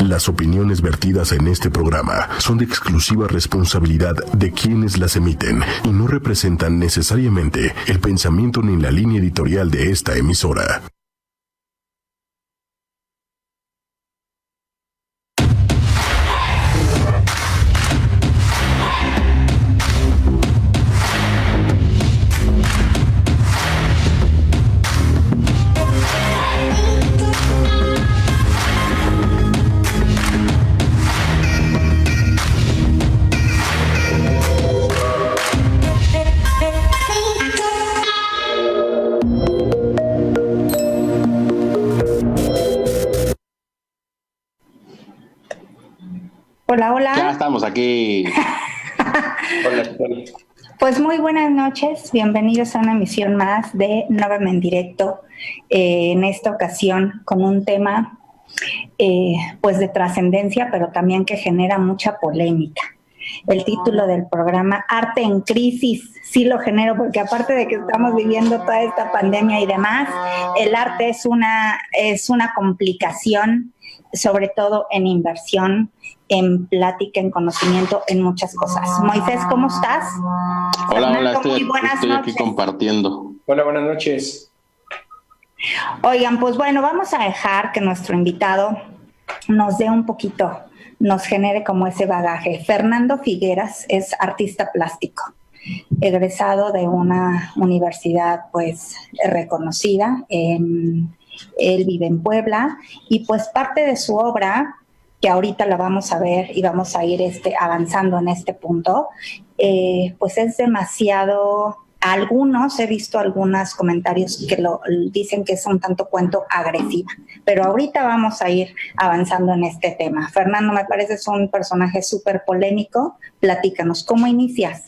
Las opiniones vertidas en este programa son de exclusiva responsabilidad de quienes las emiten y no representan necesariamente el pensamiento ni la línea editorial de esta emisora. Hola, hola. Ya estamos aquí. Hola. Pues muy buenas noches, bienvenidos a una emisión más de Nuevamente en Directo, en esta ocasión con un tema pues de trascendencia, pero también que genera mucha polémica. El título del programa, Arte en Crisis, sí lo genero porque aparte de que estamos viviendo toda esta pandemia y demás, el arte es una complicación, sobre todo en inversión, en plática, en conocimiento, en muchas cosas. Moisés, ¿cómo estás? Hola, Fernando, estoy noches. aquí compartiendo. Hola, buenas noches. Oigan, pues bueno, vamos a dejar que nuestro invitado nos dé un poquito, nos genere como ese bagaje. Fernando Figueras es artista plástico, egresado de una universidad pues reconocida. Él vive en Puebla y pues parte de su obra, que ahorita la vamos a ver y vamos a ir avanzando en este punto, pues es demasiado. He visto algunos comentarios que lo dicen que es un tanto cuento agresiva, pero ahorita vamos a ir avanzando en este tema. Fernando, me pareces un personaje súper polémico. Platícanos, ¿cómo inicias?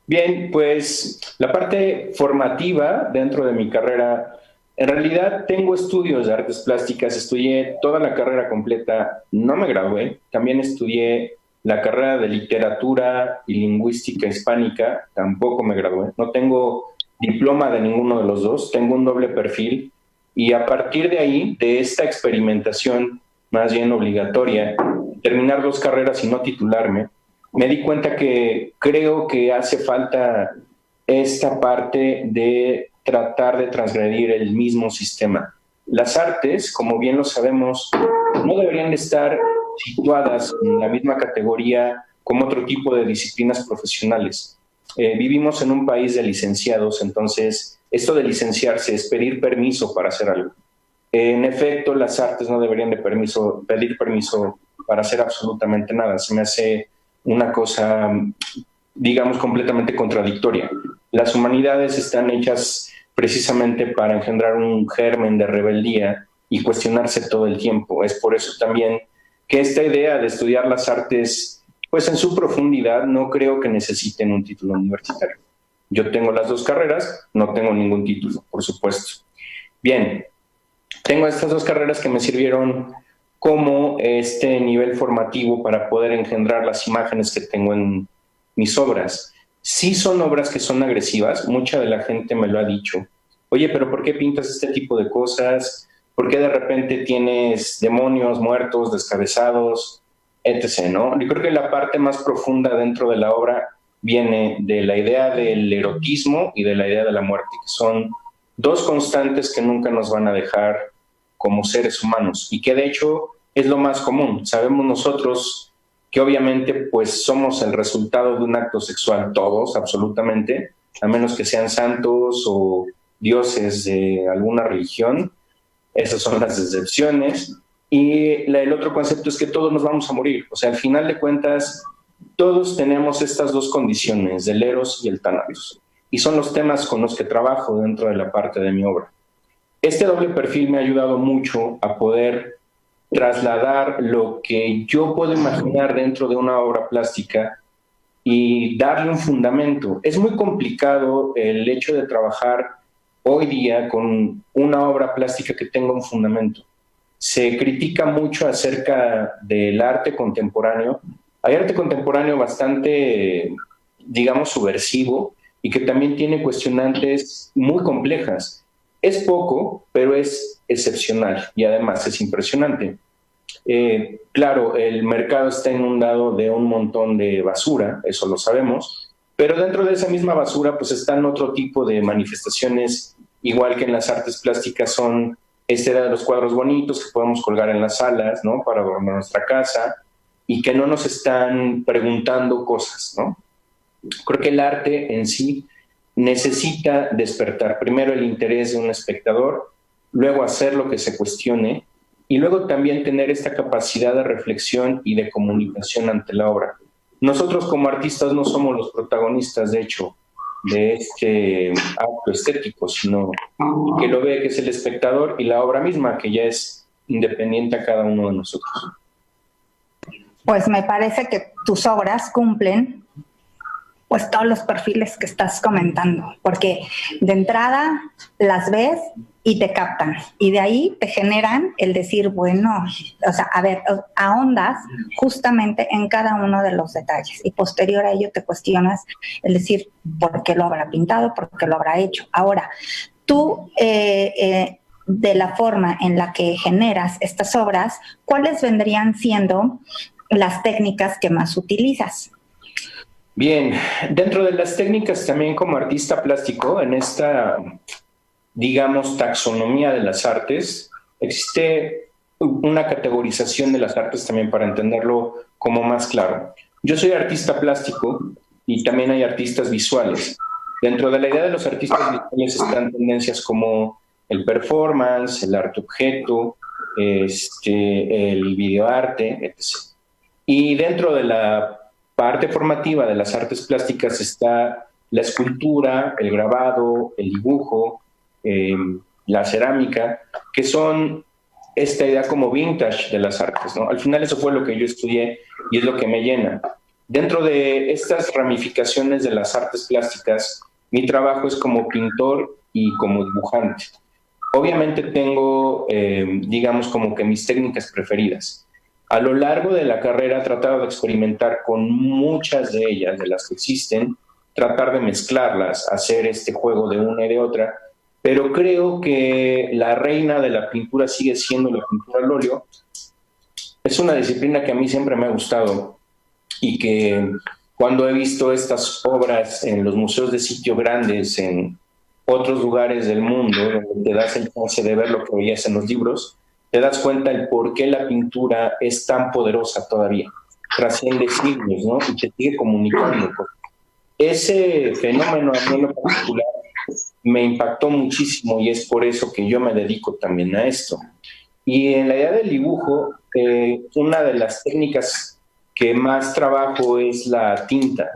Bien, pues la parte formativa dentro de mi carrera, en realidad tengo estudios de artes plásticas, estudié toda la carrera completa, no me gradué, también estudié la carrera de literatura y lingüística hispánica, tampoco me gradué, no tengo diploma de ninguno de los dos, tengo un doble perfil y a partir de ahí, de esta experimentación más bien obligatoria, terminar 2 carreras y no titularme, me di cuenta que creo que hace falta esta parte de tratar de transgredir el mismo sistema. Las artes, como bien lo sabemos, no deberían de estar situadas en la misma categoría como otro tipo de disciplinas profesionales. Vivimos en un país de licenciados, entonces esto de licenciarse es pedir permiso para hacer algo. En efecto, las artes no deberían de pedir permiso para hacer absolutamente nada. Se me hace una cosa, digamos, completamente contradictoria. Las humanidades están hechas precisamente para engendrar un germen de rebeldía y cuestionarse todo el tiempo. Es por eso también que esta idea de estudiar las artes, pues en su profundidad, no creo que necesiten un título universitario. Yo tengo las dos carreras, no tengo ningún título, por supuesto. Bien, tengo estas dos carreras que me sirvieron como este nivel formativo para poder engendrar las imágenes que tengo en mis obras. Sí son obras que son agresivas, mucha de la gente me lo ha dicho. Oye, pero ¿por qué pintas este tipo de cosas? ¿Por qué de repente tienes demonios muertos, descabezados, etc., ¿no? Yo creo que la parte más profunda dentro de la obra viene de la idea del erotismo y de la idea de la muerte, que son dos constantes que nunca nos van a dejar como seres humanos y que de hecho es lo más común. Sabemos nosotros que obviamente pues somos el resultado de un acto sexual, todos, absolutamente, a menos que sean santos o dioses de alguna religión. Esas son las excepciones. Y el otro concepto es que todos nos vamos a morir. O sea, al final de cuentas, todos tenemos estas dos condiciones, del eros y el tánatos. Y son los temas con los que trabajo dentro de la parte de mi obra. Este doble perfil me ha ayudado mucho a poder trasladar lo que yo puedo imaginar dentro de una obra plástica y darle un fundamento. Es muy complicado el hecho de trabajar hoy día con una obra plástica que tenga un fundamento. Se critica mucho acerca del arte contemporáneo. Hay arte contemporáneo bastante, digamos, subversivo y que también tiene cuestionantes muy complejas. Es poco, pero es excepcional y además es impresionante. Claro, el mercado está inundado de un montón de basura, eso lo sabemos, pero dentro de esa misma basura pues están otro tipo de manifestaciones, igual que en las artes plásticas son esta idea de los cuadros bonitos que podemos colgar en las salas, ¿no? Para adornar nuestra casa y que no nos están preguntando cosas, ¿no? Creo que el arte en sí necesita despertar primero el interés de un espectador, luego hacer lo que se cuestione y luego también tener esta capacidad de reflexión y de comunicación ante la obra. Nosotros como artistas no somos los protagonistas, de hecho, de este acto estético, sino que lo ve que es el espectador y la obra misma, que ya es independiente a cada uno de nosotros. Pues me parece que tus obras cumplen pues todos los perfiles que estás comentando, porque de entrada las ves y te captan, y de ahí te generan el decir, bueno, o sea, a ver, ahondas justamente en cada uno de los detalles, y posterior a ello te cuestionas el decir, ¿por qué lo habrá pintado? ¿Por qué lo habrá hecho? Ahora, tú, de la forma en la que generas estas obras, ¿cuáles vendrían siendo las técnicas que más utilizas? Bien, dentro de las técnicas también como artista plástico, en esta, digamos, taxonomía de las artes, existe una categorización de las artes también para entenderlo como más claro. Yo soy artista plástico y también hay artistas visuales. Dentro de la idea de los artistas visuales están tendencias como el performance, el arte objeto, el videoarte, etc. Y dentro de la parte formativa de las artes plásticas está la escultura, el grabado, el dibujo, la cerámica, que son esta idea como vintage de las artes, ¿no? Al final eso fue lo que yo estudié y es lo que me llena. Dentro de estas ramificaciones de las artes plásticas, mi trabajo es como pintor y como dibujante. Obviamente tengo, digamos, como que mis técnicas preferidas. A lo largo de la carrera he tratado de experimentar con muchas de ellas, de las que existen, tratar de mezclarlas, hacer este juego de una y de otra, pero creo que la reina de la pintura sigue siendo la pintura al óleo. Es una disciplina que a mí siempre me ha gustado y que cuando he visto estas obras en los museos de sitio grandes, en otros lugares del mundo, donde te das el chance de ver lo que veías en los libros, te das cuenta el por qué la pintura es tan poderosa todavía. Trasciende siglos, ¿no? Y te sigue comunicando. Ese fenómeno a mí en lo particular me impactó muchísimo y es por eso que yo me dedico también a esto. Y en la idea del dibujo, una de las técnicas que más trabajo es la tinta,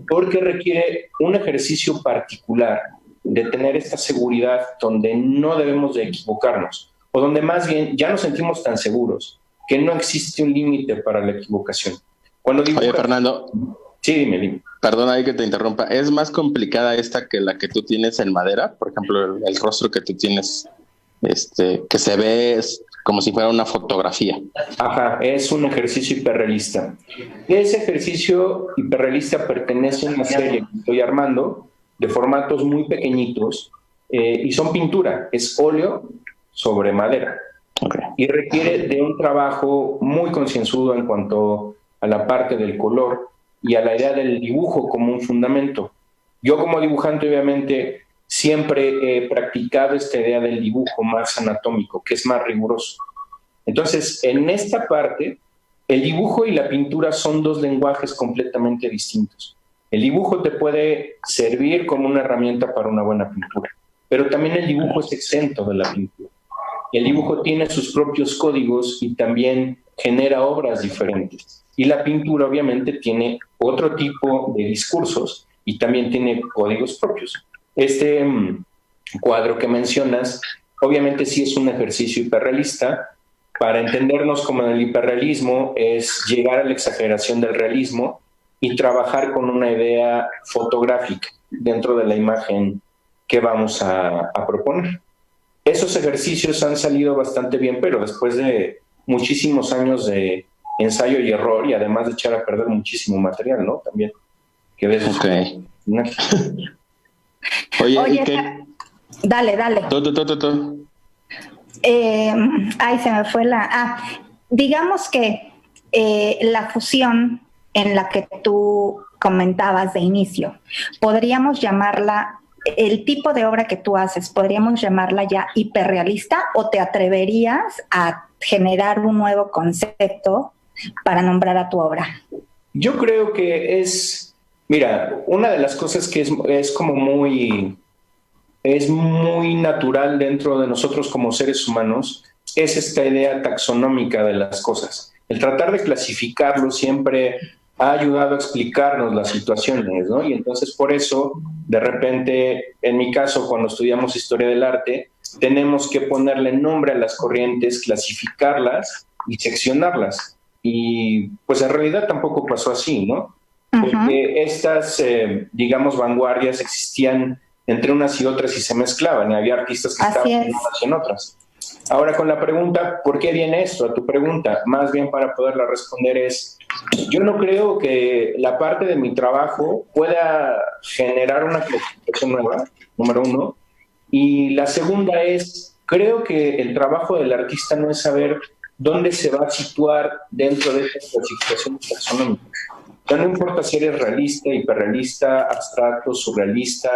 porque requiere un ejercicio particular de tener esta seguridad donde no debemos de equivocarnos, o donde más bien ya nos sentimos tan seguros que no existe un límite para la equivocación. Cuando Oye, Fernando. Sí, dime. Perdona ahí que te interrumpa. ¿Es más complicada esta que la que tú tienes en madera? Por ejemplo, el rostro que tú tienes, que se ve como si fuera una fotografía. Ajá, es un ejercicio hiperrealista. Ese ejercicio hiperrealista pertenece a una serie que estoy armando de formatos muy pequeñitos y son pintura, es óleo sobre madera. Okay. Y requiere de un trabajo muy concienzudo en cuanto a la parte del color y a la idea del dibujo como un fundamento. Yo como dibujante obviamente siempre he practicado esta idea del dibujo más anatómico, que es más riguroso. Entonces, en esta parte, el dibujo y la pintura son dos lenguajes completamente distintos. El dibujo te puede servir como una herramienta para una buena pintura, pero también el dibujo es exento de la pintura. El dibujo tiene sus propios códigos y también genera obras diferentes. Y la pintura obviamente tiene otro tipo de discursos y también tiene códigos propios. Este cuadro que mencionas, obviamente sí es un ejercicio hiperrealista. Para entendernos como en el hiperrealismo es llegar a la exageración del realismo y trabajar con una idea fotográfica dentro de la imagen que vamos a proponer. Esos ejercicios han salido bastante bien, pero después de muchísimos años de ensayo y error, y además de echar a perder muchísimo material, ¿no? También. Que de eso Oye, dale. Tú. Se me fue digamos que la fusión en la que tú comentabas de inicio, podríamos llamarla, el tipo de obra que tú haces, podríamos llamarla ya hiperrealista, o te atreverías a generar un nuevo concepto para nombrar a tu obra? Yo creo que mira, una de las cosas que es como muy natural dentro de nosotros como seres humanos es esta idea taxonómica de las cosas. El tratar de clasificarlo siempre ha ayudado a explicarnos las situaciones, ¿no? Y entonces por eso, de repente, en mi caso, cuando estudiamos historia del arte, tenemos que ponerle nombre a las corrientes, clasificarlas y seccionarlas. Y pues en realidad tampoco pasó así, ¿no? Porque estas, digamos, vanguardias existían entre unas y otras y se mezclaban, y había artistas que estaban en unas y en otras. Ahora con la pregunta, ¿por qué viene esto? A tu pregunta, más bien para poderla responder yo no creo que la parte de mi trabajo pueda generar una clasificación nueva, número uno, y la segunda creo que el trabajo del artista no es saber dónde se va a situar dentro de estas clasificaciones taxonómicas. Ya no importa si eres realista, hiperrealista, abstracto, surrealista,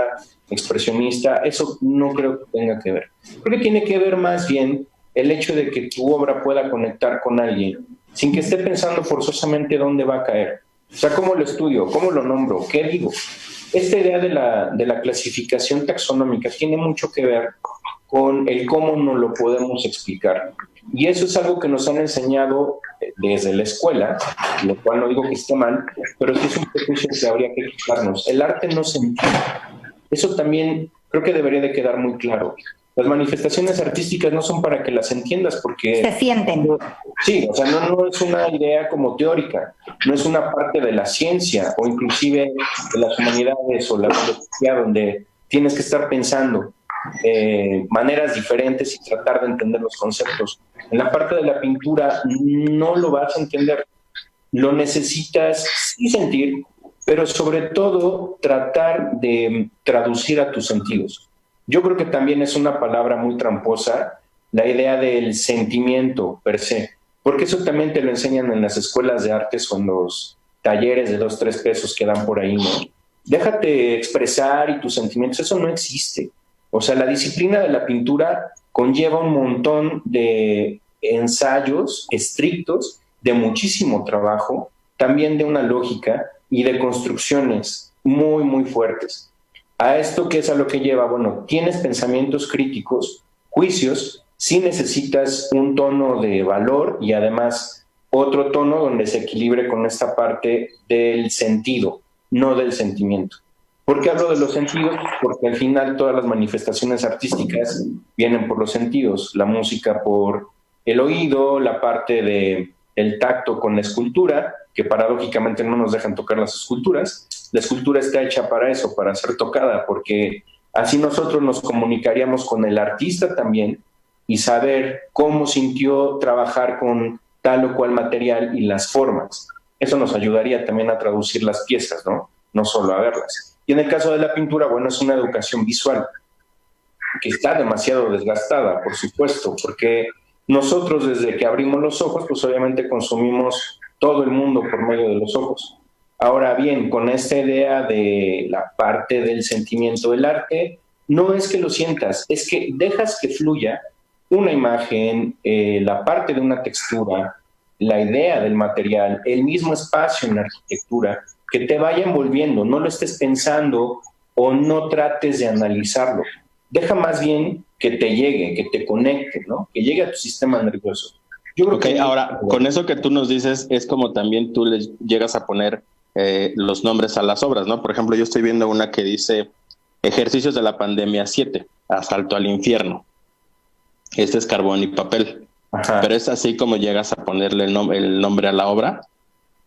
expresionista, eso no creo que tenga que ver. Creo que tiene que ver más bien el hecho de que tu obra pueda conectar con alguien sin que esté pensando forzosamente dónde va a caer. O sea, ¿cómo lo estudio? ¿Cómo lo nombro? ¿Qué digo? Esta idea de la clasificación taxonómica tiene mucho que ver con el cómo nos lo podemos explicar. Y eso es algo que nos han enseñado desde la escuela, lo cual no digo que esté mal, pero sí es un prejuicio que habría que quitarnos. El arte no se entiende. Eso también creo que debería de quedar muy claro. Las manifestaciones artísticas no son para que las entiendas porque... Se sienten. Sí, o sea, no es una idea como teórica, no es una parte de la ciencia o inclusive de las humanidades o la filosofía donde tienes que estar pensando maneras diferentes y tratar de entender los conceptos. En la parte de la pintura no lo vas a entender, lo necesitas sí sentir, pero sobre todo tratar de traducir a tus sentidos. Yo creo que también es una palabra muy tramposa la idea del sentimiento per se, porque eso también te lo enseñan en las escuelas de artes o en los talleres de 2-3 pesos que dan por ahí, ¿no? Déjate expresar y tus sentimientos, eso no existe. O sea, la disciplina de la pintura conlleva un montón de ensayos estrictos, de muchísimo trabajo, también de una lógica y de construcciones muy, muy fuertes. ¿A esto qué es a lo que lleva? Bueno, tienes pensamientos críticos, juicios, sí necesitas un tono de valor y además otro tono donde se equilibre con esta parte del sentido, no del sentimiento. ¿Por qué hablo de los sentidos? Porque al final todas las manifestaciones artísticas vienen por los sentidos, la música por el oído, la parte del tacto con la escultura, que paradójicamente no nos dejan tocar las esculturas. La escultura está hecha para eso, para ser tocada, porque así nosotros nos comunicaríamos con el artista también y saber cómo sintió trabajar con tal o cual material y las formas. Eso nos ayudaría también a traducir las piezas, ¿no? No solo a verlas. Y en el caso de la pintura, bueno, es una educación visual que está demasiado desgastada, por supuesto, porque nosotros desde que abrimos los ojos, pues obviamente consumimos todo el mundo por medio de los ojos. Ahora bien, con esta idea de la parte del sentimiento del arte, no es que lo sientas, es que dejas que fluya una imagen, la parte de una textura, la idea del material, el mismo espacio en la arquitectura, que te vaya envolviendo, no lo estés pensando o no trates de analizarlo. Deja más bien que te llegue, que te conecte, ¿no? Que llegue a tu sistema nervioso. Yo creo que ahora, con eso que tú nos dices, es como también tú le llegas a poner los nombres a las obras, ¿no? Por ejemplo, yo estoy viendo una que dice Ejercicios de la Pandemia 7, Asalto al Infierno. Este es carbón y papel. Ajá. Pero es así como llegas a ponerle el nombre a la obra.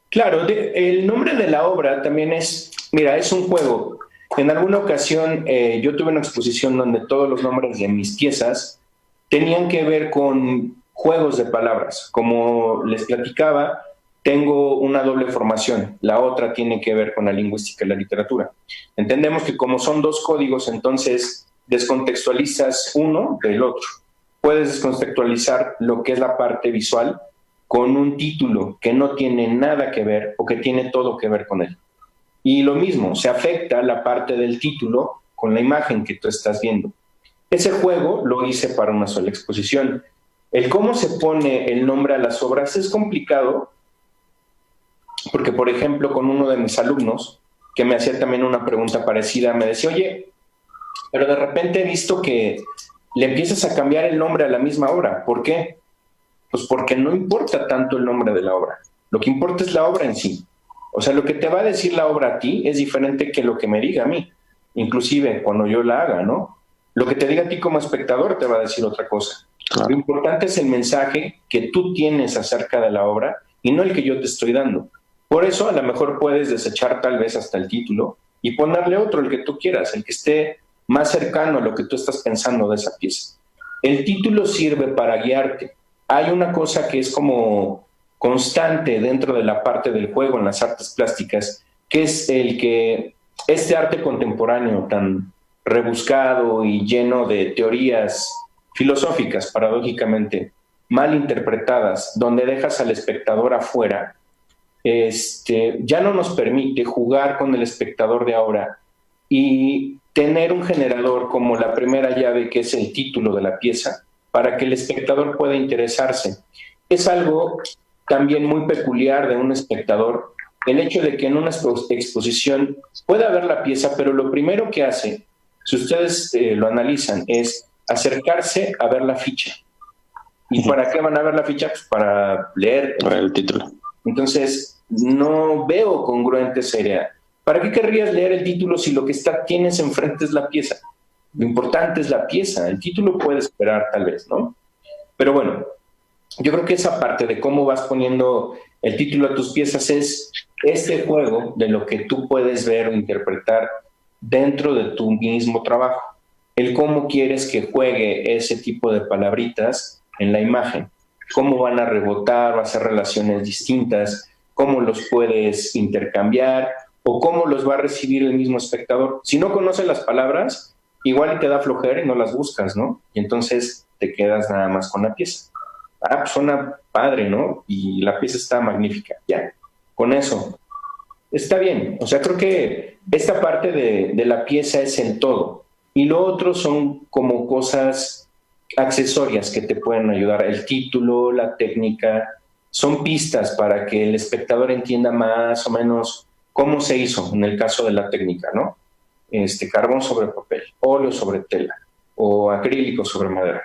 Claro, el nombre de la obra también es, mira, es un juego. En alguna ocasión yo tuve una exposición donde todos los nombres de mis piezas tenían que ver con juegos de palabras. Como les platicaba, tengo una doble formación. La otra tiene que ver con la lingüística y la literatura. Entendemos que como son dos códigos, entonces descontextualizas uno del otro. Puedes descontextualizar lo que es la parte visual con un título que no tiene nada que ver o que tiene todo que ver con él. Y lo mismo, se afecta la parte del título con la imagen que tú estás viendo. Ese juego lo hice para una sola exposición. El cómo se pone el nombre a las obras es complicado, porque, por ejemplo, con uno de mis alumnos, que me hacía también una pregunta parecida, me decía, oye, pero de repente he visto que le empiezas a cambiar el nombre a la misma obra. ¿Por qué? Pues porque no importa tanto el nombre de la obra. Lo que importa es la obra en sí. O sea, lo que te va a decir la obra a ti es diferente que lo que me diga a mí. Inclusive cuando yo la haga, ¿no? Lo que te diga a ti como espectador te va a decir otra cosa. Claro. Lo importante es el mensaje que tú tienes acerca de la obra y no el que yo te estoy dando. Por eso a lo mejor puedes desechar tal vez hasta el título y ponerle otro, el que tú quieras, el que esté más cercano a lo que tú estás pensando de esa pieza. El título sirve para guiarte. Hay una cosa que es como constante dentro de la parte del juego en las artes plásticas, que es el que este arte contemporáneo tan rebuscado y lleno de teorías filosóficas, paradójicamente, mal interpretadas, donde dejas al espectador afuera, ya no nos permite jugar con el espectador de ahora y tener un generador como la primera llave, que es el título de la pieza, para que el espectador pueda interesarse. Es algo también muy peculiar de un espectador, el hecho de que en una exposición pueda ver la pieza, pero lo primero que hace, si ustedes lo analizan, es acercarse a ver la ficha. ¿Y para qué van a ver la ficha? Pues para leer el título. Entonces, no veo congruente esa idea. ¿Para qué querrías leer el título si lo que tienes enfrente es la pieza? Lo importante es la pieza. El título puede esperar tal vez, ¿no? Pero bueno, yo creo que esa parte de cómo vas poniendo el título a tus piezas es este juego de lo que tú puedes ver o interpretar dentro de tu mismo trabajo. El cómo quieres que juegue ese tipo de palabritas en la imagen. Cómo van a rebotar, va a hacer relaciones distintas, cómo los puedes intercambiar o cómo los va a recibir el mismo espectador. Si no conoces las palabras, igual te da flojera y no las buscas, ¿no? Y entonces te quedas nada más con la pieza. Ah, pues suena padre, ¿no? Y la pieza está magnífica, ya. Con eso, está bien. O sea, creo que esta parte de la pieza es el todo. Y lo otro son como cosas accesorias que te pueden ayudar. El título, la técnica, son pistas para que el espectador entienda más o menos cómo se hizo en el caso de la técnica, ¿no? Carbón sobre papel, óleo sobre tela o acrílico sobre madera.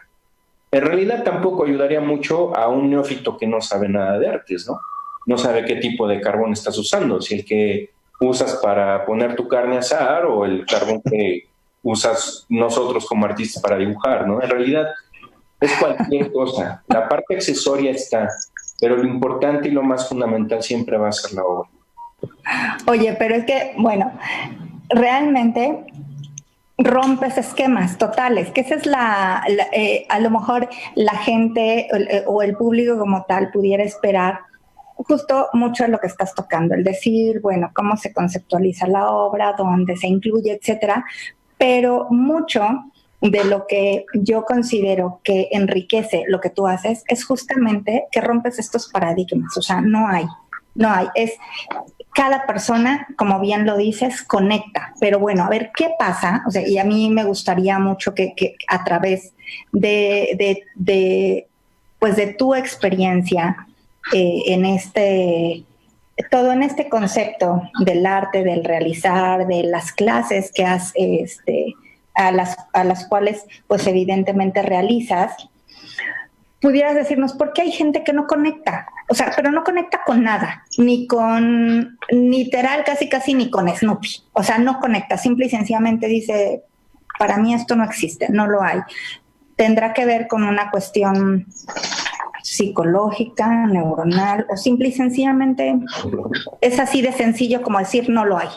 en realidad tampoco ayudaría mucho a un neófito que no sabe nada de artes, ¿no? No sabe qué tipo de carbón estás usando, si el que usas para poner tu carne a asar o el carbón que usas nosotros como artistas para dibujar, ¿no? En realidad es cualquier cosa. La parte accesoria está, pero lo importante y lo más fundamental siempre va a ser la obra. Oye, pero es que, bueno, realmente rompes esquemas totales, que esa es a lo mejor la gente o el público como tal pudiera esperar justo mucho de lo que estás tocando, el decir, bueno, cómo se conceptualiza la obra, dónde se incluye, etcétera, pero mucho de lo que yo considero que enriquece lo que tú haces es justamente que rompes estos paradigmas, o sea, no hay, es cada persona, como bien lo dices, conecta, pero bueno, a ver qué pasa, o sea, y a mí me gustaría mucho que a través de tu experiencia todo en este concepto del arte, del realizar, de las clases que has, a las cuales, pues evidentemente realizas, pudieras decirnos por qué hay gente que no conecta, o sea, pero no conecta con nada, ni con, literal, casi ni con Snoopy, o sea, no conecta, simple y sencillamente dice, para mí esto no existe, no lo hay. Tendrá que ver con una cuestión psicológica, neuronal, o simple y sencillamente es así de sencillo como decir no lo hay.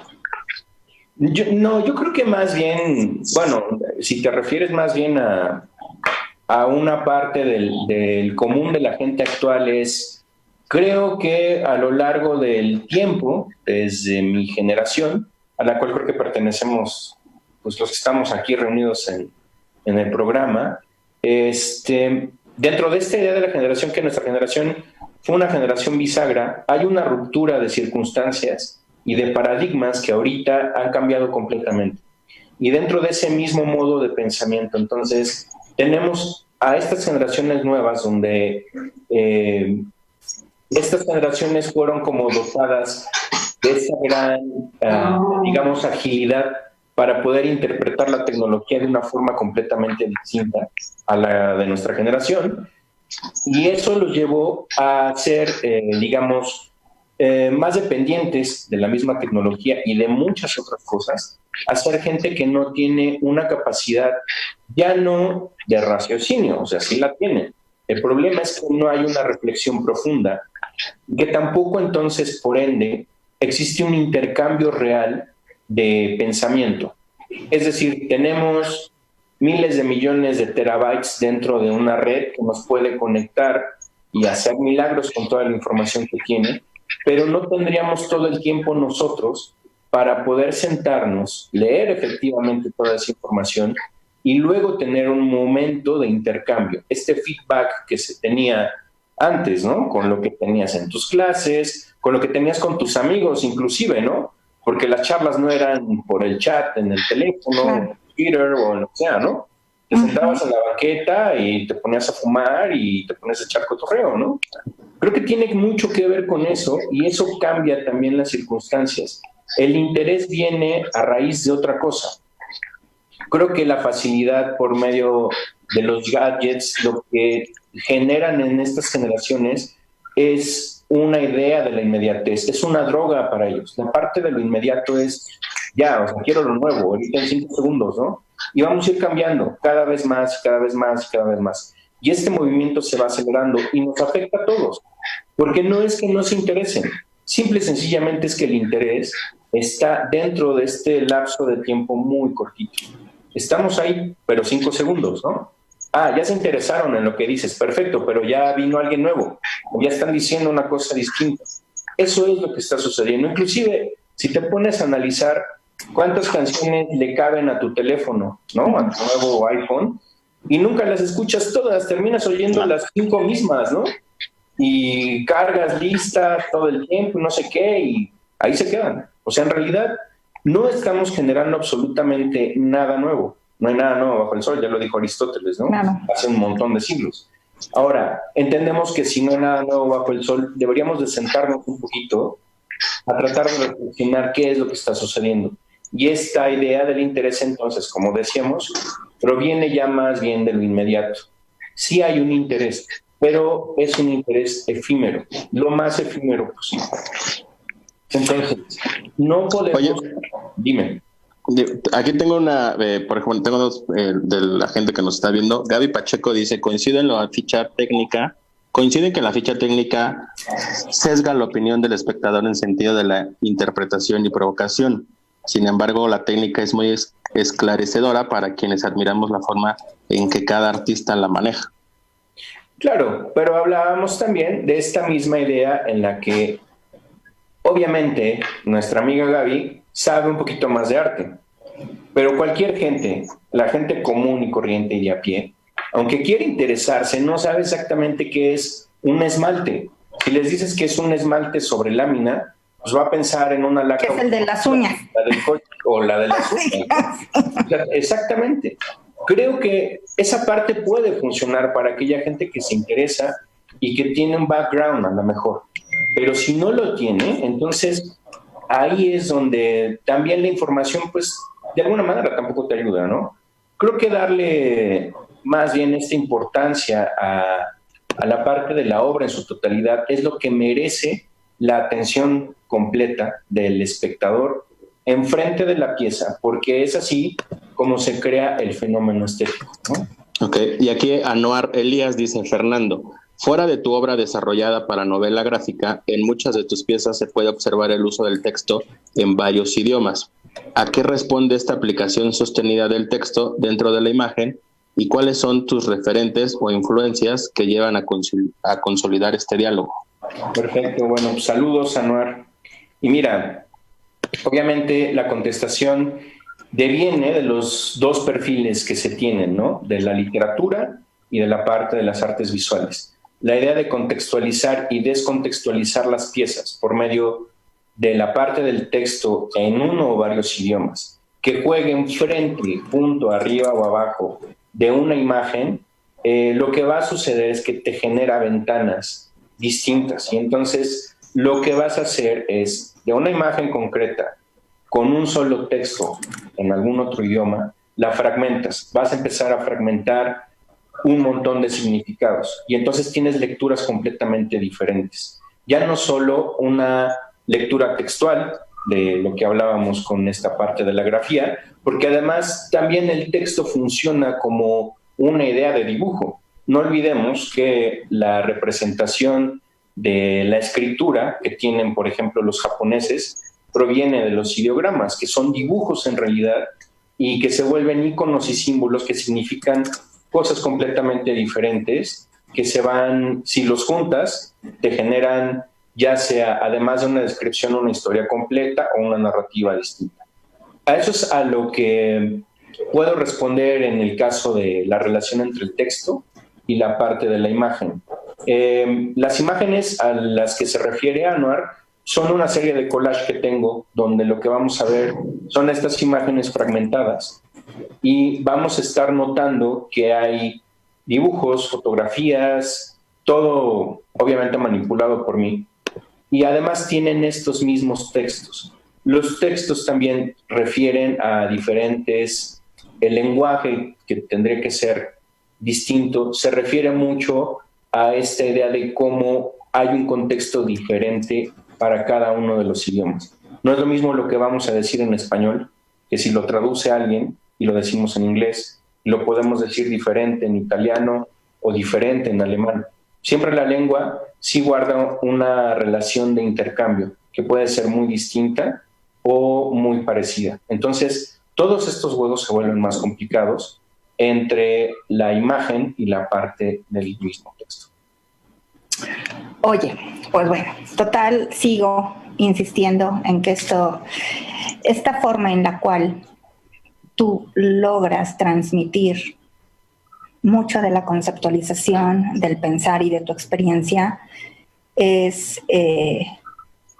Yo creo que más bien, bueno, si te refieres más bien a una parte del común de la gente actual creo que a lo largo del tiempo, desde mi generación, a la cual creo que pertenecemos, pues los que estamos aquí reunidos en el programa, dentro de esta idea de la generación, que nuestra generación fue una generación bisagra, hay una ruptura de circunstancias y de paradigmas que ahorita han cambiado completamente. Y dentro de ese mismo modo de pensamiento, entonces, tenemos a estas generaciones nuevas donde estas generaciones fueron como dotadas de esa gran, digamos, agilidad para poder interpretar la tecnología de una forma completamente distinta a la de nuestra generación. Y eso los llevó a ser, digamos, más dependientes de la misma tecnología y de muchas otras cosas, a ser gente que no tiene una capacidad ya no de raciocinio, o sea, sí la tienen. El problema es que no hay una reflexión profunda, que tampoco entonces, por ende, existe un intercambio real de pensamiento. Es decir, tenemos miles de millones de terabytes dentro de una red que nos puede conectar y hacer milagros con toda la información que tiene, pero no tendríamos todo el tiempo nosotros para poder sentarnos, leer efectivamente toda esa información y luego tener un momento de intercambio. Este feedback que se tenía antes, ¿no? Con lo que tenías en tus clases, con lo que tenías con tus amigos inclusive, ¿no? Porque las charlas no eran por el chat, en el teléfono, Twitter o lo que sea, ¿no? Te sentabas en la banqueta y te ponías a fumar y te ponías a echar cotorreo, ¿no? Creo que tiene mucho que ver con eso y eso cambia también las circunstancias. El interés viene a raíz de otra cosa. Creo que la facilidad por medio de los gadgets, lo que generan en estas generaciones es una idea de la inmediatez, es una droga para ellos. La parte de lo inmediato es, ya, o sea, quiero lo nuevo, ahorita en 5 segundos, ¿no? Y vamos a ir cambiando cada vez más, cada vez más, cada vez más. Y este movimiento se va acelerando y nos afecta a todos, porque no es que no se interesen, simple y sencillamente es que el interés está dentro de este lapso de tiempo muy cortito. Estamos ahí, pero 5 segundos, ¿no? Ya se interesaron en lo que dices, perfecto, pero ya vino alguien nuevo, o ya están diciendo una cosa distinta. Eso es lo que está sucediendo. Inclusive, si te pones a analizar cuántas canciones le caben a tu teléfono, ¿no? A tu nuevo iPhone, y nunca las escuchas todas, terminas oyendo las 5 mismas, ¿no? Y cargas listas todo el tiempo, no sé qué, y ahí se quedan. O sea, en realidad no estamos generando absolutamente nada nuevo. No hay nada nuevo bajo el sol, ya lo dijo Aristóteles, ¿no? Claro. Hace un montón de siglos. Ahora, entendemos que si no hay nada nuevo bajo el sol, deberíamos de sentarnos un poquito a tratar de reflexionar qué es lo que está sucediendo. Y esta idea del interés, entonces, como decíamos, proviene ya más bien de lo inmediato. sí hay un interés, pero es un interés efímero, lo más efímero posible. Entonces, no podemos... Oye, dime. Aquí tengo por ejemplo, tengo dos de la gente que nos está viendo. Gaby Pacheco dice, coincide que la ficha técnica sesga la opinión del espectador en sentido de la interpretación y provocación. Sin embargo, la técnica es muy esclarecedora para quienes admiramos la forma en que cada artista la maneja. Claro, pero hablábamos también de esta misma idea en la que obviamente nuestra amiga Gaby sabe un poquito más de arte, pero cualquier gente, la gente común y corriente y de a pie, aunque quiere interesarse, no sabe exactamente qué es un esmalte. Si les dices que es un esmalte sobre lámina, pues va a pensar en una laca. Que es el de las uñas. La del coche o la de las uñas. Exactamente. Creo que esa parte puede funcionar para aquella gente que se interesa y que tiene un background a lo mejor. Pero si no lo tiene, entonces ahí es donde también la información, pues, de alguna manera tampoco te ayuda, ¿no? Creo que darle más bien esta importancia a la parte de la obra en su totalidad es lo que merece la atención completa del espectador enfrente de la pieza, porque es así como se crea el fenómeno estético, ¿no? Ok, y aquí Anuar Elías dice, Fernando, fuera de tu obra desarrollada para novela gráfica, en muchas de tus piezas se puede observar el uso del texto en varios idiomas. ¿A qué responde esta aplicación sostenida del texto dentro de la imagen y cuáles son tus referentes o influencias que llevan a consolidar este diálogo? Perfecto, bueno, pues saludos, Anuar. Y mira, obviamente la contestación deviene de los dos perfiles que se tienen, ¿no? De la literatura y de la parte de las artes visuales. La idea de contextualizar y descontextualizar las piezas por medio de la parte del texto en uno o varios idiomas, que jueguen frente, punto, arriba o abajo de una imagen, lo que va a suceder es que te genera ventanas distintas. Y entonces lo que vas a hacer es, de una imagen concreta, con un solo texto en algún otro idioma, la fragmentas. Vas a empezar a fragmentar un montón de significados. Y entonces tienes lecturas completamente diferentes. Ya no solo una lectura textual de lo que hablábamos con esta parte de la grafía, porque además también el texto funciona como una idea de dibujo. No olvidemos que la representación de la escritura que tienen, por ejemplo, los japoneses, proviene de los ideogramas, que son dibujos en realidad y que se vuelven íconos y símbolos que significan cosas completamente diferentes, que se van, si los juntas, te generan ya sea, además de una descripción, una historia completa o una narrativa distinta. A eso es a lo que puedo responder en el caso de la relación entre el texto y la parte de la imagen. Las imágenes a las que se refiere Anuar son una serie de collage que tengo, donde lo que vamos a ver son estas imágenes fragmentadas y vamos a estar notando que hay dibujos, fotografías, todo obviamente manipulado por mí, y además tienen estos mismos textos. Los textos también refieren a diferentes, el lenguaje que tendría que ser distinto, se refiere mucho a esta idea de cómo hay un contexto diferente para cada uno de los idiomas. No es lo mismo lo que vamos a decir en español, que si lo traduce alguien y lo decimos en inglés, lo podemos decir diferente en italiano o diferente en alemán. Siempre la lengua sí guarda una relación de intercambio que puede ser muy distinta o muy parecida. Entonces, todos estos juegos se vuelven más complicados entre la imagen y la parte del mismo texto. Oye, pues bueno, total, sigo insistiendo en que esta forma en la cual tú logras transmitir mucho de la conceptualización, del pensar y de tu experiencia es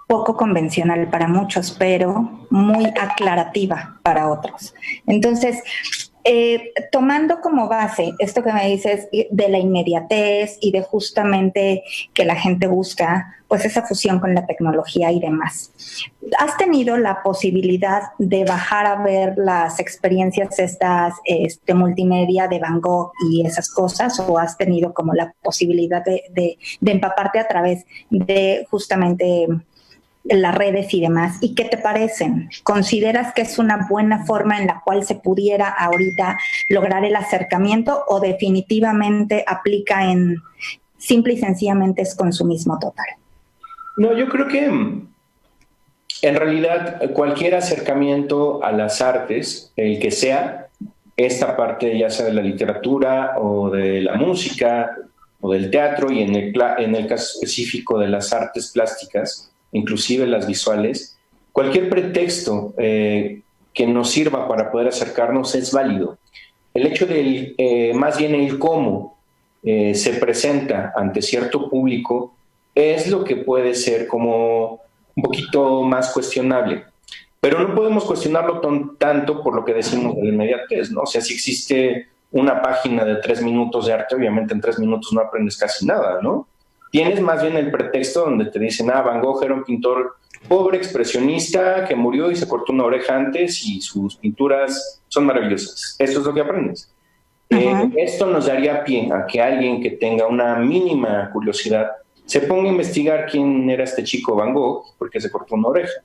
poco convencional para muchos, pero muy aclarativa para otros. Entonces, tomando como base esto que me dices de la inmediatez y de justamente que la gente busca pues esa fusión con la tecnología y demás. ¿Has tenido la posibilidad de bajar a ver las experiencias estas multimedia de Van Gogh y esas cosas, o has tenido como la posibilidad de empaparte a través de justamente las redes y demás? ¿Y qué te parecen? ¿Consideras que es una buena forma en la cual se pudiera ahorita lograr el acercamiento, o definitivamente aplica en simple y sencillamente es consumismo total? No, yo creo que en realidad cualquier acercamiento a las artes, el que sea, esta parte ya sea de la literatura o de la música o del teatro, y en el caso específico de las artes plásticas, inclusive las visuales, cualquier pretexto que nos sirva para poder acercarnos es válido. El hecho de más bien el cómo se presenta ante cierto público es lo que puede ser como un poquito más cuestionable. Pero no podemos cuestionarlo tanto por lo que decimos de la inmediatez, ¿no? O sea, si existe una página de 3 minutos de arte, obviamente en 3 minutos no aprendes casi nada, ¿no? Tienes más bien el pretexto donde te dicen, Van Gogh era un pintor pobre, expresionista, que murió y se cortó una oreja antes y sus pinturas son maravillosas. Eso es lo que aprendes. Esto nos daría pie a que alguien que tenga una mínima curiosidad se ponga a investigar quién era este chico Van Gogh, por qué se cortó una oreja,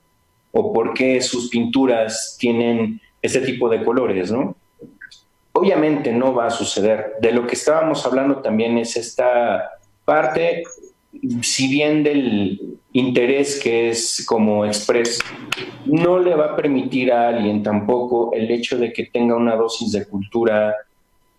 o por qué sus pinturas tienen este tipo de colores, ¿no? Obviamente no va a suceder. De lo que estábamos hablando también es esta parte, si bien del interés que es como express, no le va a permitir a alguien tampoco el hecho de que tenga una dosis de cultura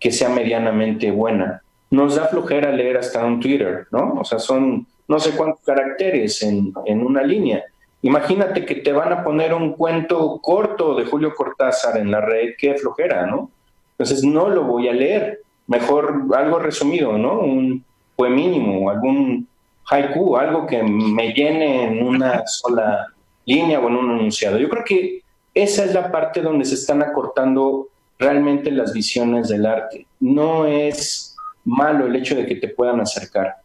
que sea medianamente buena. Nos da flojera leer hasta un Twitter, ¿no? O sea, son no sé cuántos caracteres en una línea. Imagínate que te van a poner un cuento corto de Julio Cortázar en la red, qué flojera, ¿no? Entonces no lo voy a leer. Mejor algo resumido, ¿no? Un poemínimo, algún haiku, algo que me llene en una sola línea o en un enunciado. Yo creo que esa es la parte donde se están acortando realmente las visiones del arte. No es malo el hecho de que te puedan acercar.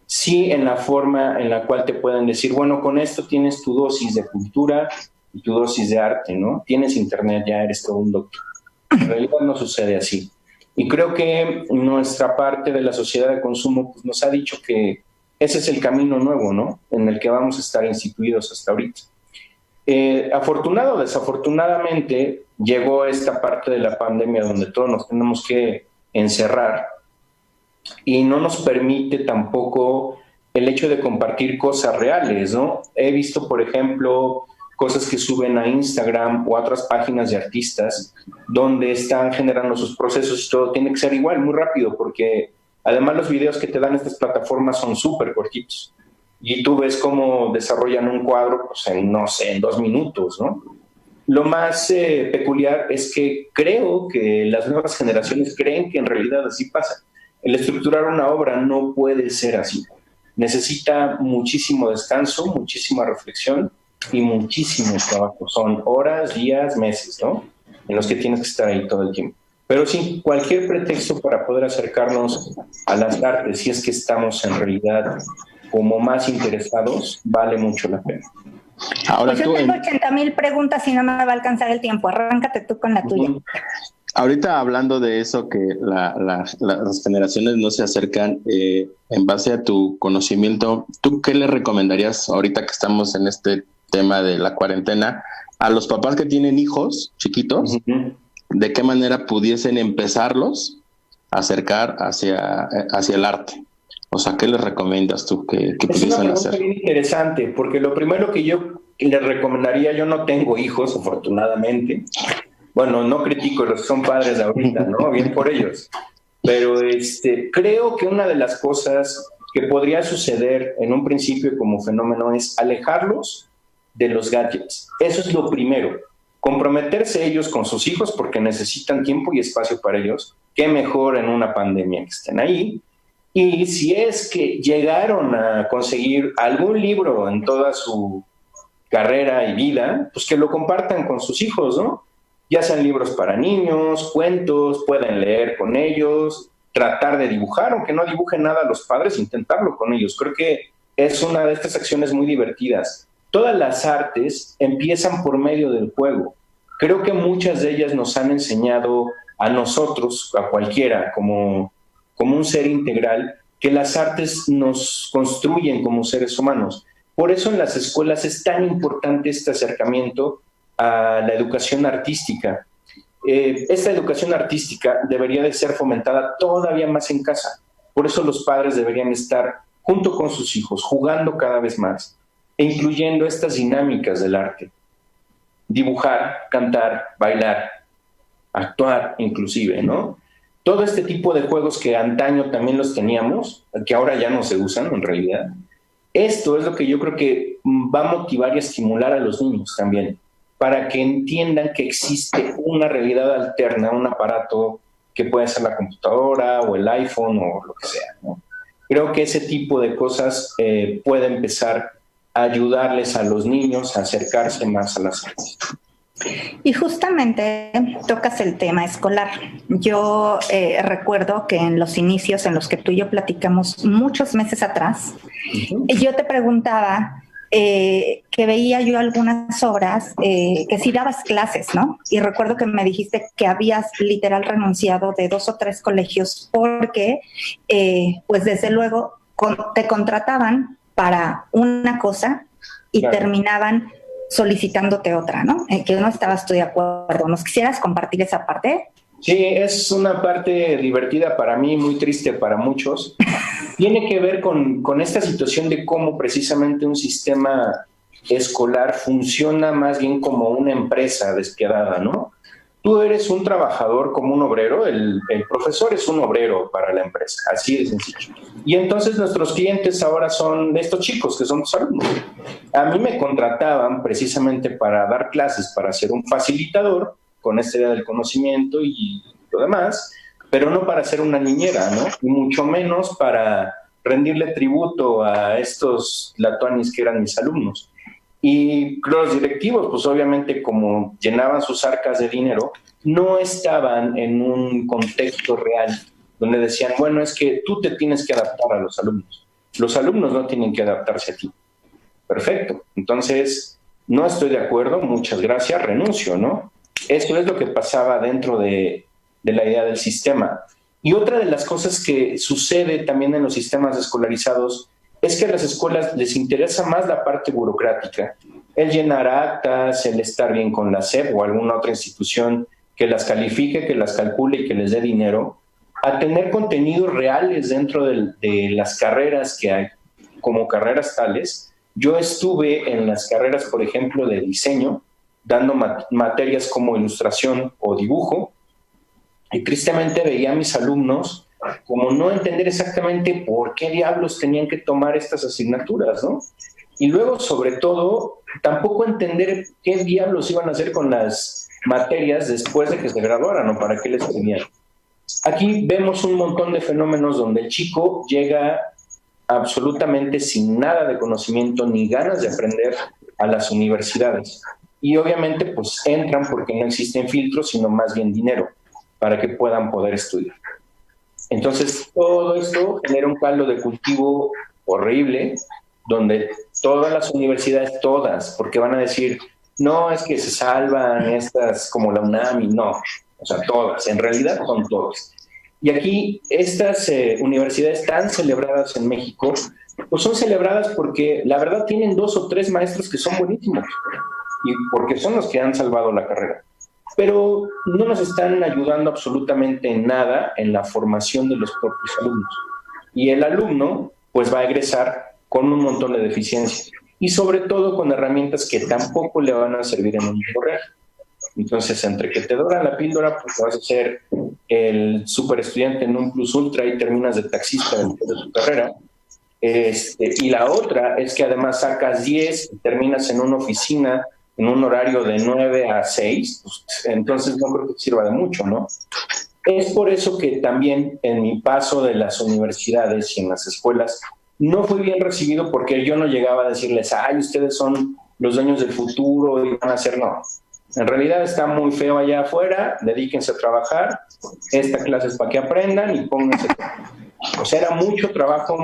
Sí, en la forma en la cual te pueden decir, bueno, con esto tienes tu dosis de cultura y tu dosis de arte, ¿no? Tienes internet, ya eres todo un doctor. En realidad no sucede así. Y creo que nuestra parte de la sociedad de consumo pues, nos ha dicho que ese es el camino nuevo, ¿no? En el que vamos a estar instituidos hasta ahorita. Afortunado o desafortunadamente, llegó esta parte de la pandemia donde todos nos tenemos que encerrar y no nos permite tampoco el hecho de compartir cosas reales, ¿no? He visto, por ejemplo, cosas que suben a Instagram o a otras páginas de artistas donde están generando sus procesos y todo tiene que ser igual, muy rápido, porque además los videos que te dan estas plataformas son súper cortitos y tú ves cómo desarrollan un cuadro pues, en 2 minutos, ¿no? Lo más peculiar es que creo que las nuevas generaciones creen que en realidad así pasa. El estructurar una obra no puede ser así. Necesita muchísimo descanso, muchísima reflexión y muchísimo trabajo. Son horas, días, meses, ¿no? En los que tienes que estar ahí todo el tiempo. Pero sí, cualquier pretexto para poder acercarnos a las artes, si es que estamos en realidad como más interesados, vale mucho la pena. Ahora pues yo tengo 80,000 preguntas y no me va a alcanzar el tiempo. Arráncate tú con la tuya. Ahorita hablando de eso, que las generaciones no se acercan, en base a tu conocimiento, ¿tú qué le recomendarías ahorita que estamos en este tema de la cuarentena a los papás que tienen hijos chiquitos? Uh-huh. ¿De qué manera pudiesen empezarlos a acercar hacia el arte? O sea, ¿qué les recomiendas tú que pudiesen hacer? Es bien interesante, porque lo primero que yo les recomendaría, yo no tengo hijos, afortunadamente. Bueno, no critico los que son padres de ahorita, ¿no? Bien por ellos. Pero creo que una de las cosas que podría suceder en un principio como fenómeno es alejarlos de los gadgets. Eso es lo primero. Comprometerse ellos con sus hijos porque necesitan tiempo y espacio para ellos. Qué mejor en una pandemia que estén ahí. Y si es que llegaron a conseguir algún libro en toda su carrera y vida, pues que lo compartan con sus hijos, ¿no? ya sean libros para niños, cuentos, pueden leer con ellos, tratar de dibujar, aunque no dibujen nada los padres, intentarlo con ellos. Creo que es una de estas acciones muy divertidas. Todas las artes empiezan por medio del juego. Creo que muchas de ellas nos han enseñado a nosotros, a cualquiera, como un ser integral, que las artes nos construyen como seres humanos. Por eso en las escuelas es tan importante este acercamiento a la educación artística. Esta educación artística debería de ser fomentada todavía más en casa. Por eso los padres deberían estar junto con sus hijos, jugando cada vez más e incluyendo estas dinámicas del arte. Dibujar, cantar, bailar, actuar inclusive, ¿no? Todo este tipo de juegos que antaño también los teníamos, que ahora ya no se usan en realidad. Esto es lo que yo creo que va a motivar y estimular a los niños también, para que entiendan que existe una realidad alterna, un aparato que puede ser la computadora o el iPhone o lo que sea, ¿no? Creo que ese tipo de cosas puede empezar a ayudarles a los niños a acercarse más a las artes. Y justamente tocas el tema escolar. Yo recuerdo que en los inicios en los que tú y yo platicamos muchos meses atrás, yo te preguntaba que veía yo algunas obras que sí dabas clases, ¿no? Y recuerdo que me dijiste que habías literal renunciado de 2 o 3 colegios porque, pues desde luego, te contrataban para una cosa y claro, terminaban solicitándote otra, ¿no? Que no estabas tú de acuerdo. ¿Nos quisieras compartir esa parte? Sí, es una parte divertida para mí, muy triste para muchos. Tiene que ver con esta situación de cómo precisamente un sistema escolar funciona más bien como una empresa despiadada, ¿no? Tú eres un trabajador como un obrero, el profesor es un obrero para la empresa, así de sencillo. Y entonces nuestros clientes ahora son estos chicos que son tus alumnos. A mí me contrataban precisamente para dar clases, para ser un facilitador con esta idea del conocimiento y lo demás, pero no para ser una niñera, ¿no? Y mucho menos para rendirle tributo a estos latuanis que eran mis alumnos. Y los directivos, pues obviamente como llenaban sus arcas de dinero, no estaban en un contexto real donde decían, bueno, es que tú te tienes que adaptar a los alumnos. Los alumnos no tienen que adaptarse a ti. Perfecto. Entonces, no estoy de acuerdo, muchas gracias, renuncio, ¿no? Esto es lo que pasaba dentro de la idea del sistema. Y otra de las cosas que sucede también en los sistemas escolarizados es que a las escuelas les interesa más la parte burocrática, el llenar actas, el estar bien con la SEP o alguna otra institución que las califique, que las calcule y que les dé dinero, a tener contenidos reales dentro de las carreras que hay, como carreras tales. Yo estuve en las carreras, por ejemplo, de diseño, dando materias como ilustración o dibujo, y tristemente veía a mis alumnos como no entender exactamente por qué diablos tenían que tomar estas asignaturas, ¿no? Y luego, sobre todo, tampoco entender qué diablos iban a hacer con las materias después de que se graduaran o para qué les servían. Aquí vemos un montón de fenómenos donde el chico llega absolutamente sin nada de conocimiento ni ganas de aprender a las universidades. Y obviamente, pues entran porque no existen filtros, sino más bien dinero para que puedan poder estudiar. Entonces, todo esto genera un caldo de cultivo horrible, donde todas las universidades, todas, porque van a decir, no, es que se salvan estas como la UNAM, y no, o sea, todas, en realidad son todas. Y aquí estas universidades tan celebradas en México, pues son celebradas porque la verdad tienen 2 o 3 maestros que son buenísimos, y porque son los que han salvado la carrera. Pero no nos están ayudando absolutamente en nada en la formación de los propios alumnos. Y el alumno, pues va a egresar con un montón de deficiencias y sobre todo con herramientas que tampoco le van a servir en un mundo real. Entonces, entre que te doran la píldora, pues vas a ser el super estudiante en un plus ultra y terminas de taxista dentro de tu carrera. Y la otra es que además sacas 10 y terminas en una oficina en un horario de 9 a 6, pues, entonces no creo que sirva de mucho, ¿no? Es por eso que también en mi paso de las universidades y en las escuelas no fui bien recibido, porque yo no llegaba a decirles, ay, ustedes son los dueños del futuro y van a hacer, no. En realidad está muy feo allá afuera, dedíquense a trabajar, esta clase es para que aprendan y pónganse. O sea, era mucho trabajo.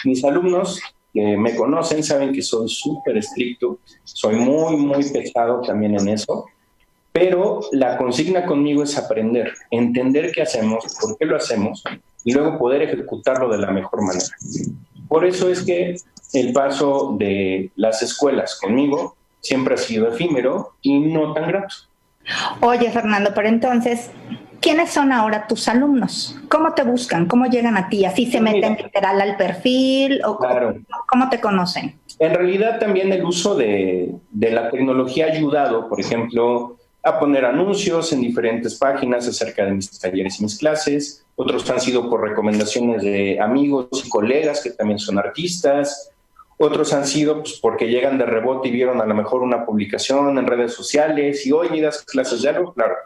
Mis alumnos que me conocen saben que soy súper estricto, soy muy pesado también en eso, pero la consigna conmigo es aprender, entender qué hacemos, por qué lo hacemos y luego poder ejecutarlo de la mejor manera. Por eso es que el paso de las escuelas conmigo siempre ha sido efímero y no tan grato. Oye, Fernando, pero entonces, ¿quiénes son ahora tus alumnos? ¿Cómo te buscan? ¿Cómo llegan a ti? ¿Así se meten literal al perfil? ¿O claro. ¿Cómo te conocen? En realidad también el uso de la tecnología ha ayudado, por ejemplo, a poner anuncios en diferentes páginas acerca de mis talleres y mis clases. Otros han sido por recomendaciones de amigos y colegas que también son artistas. Otros han sido pues, porque llegan de rebote y vieron a lo mejor una publicación en redes sociales y oye, das clases de algo, claro.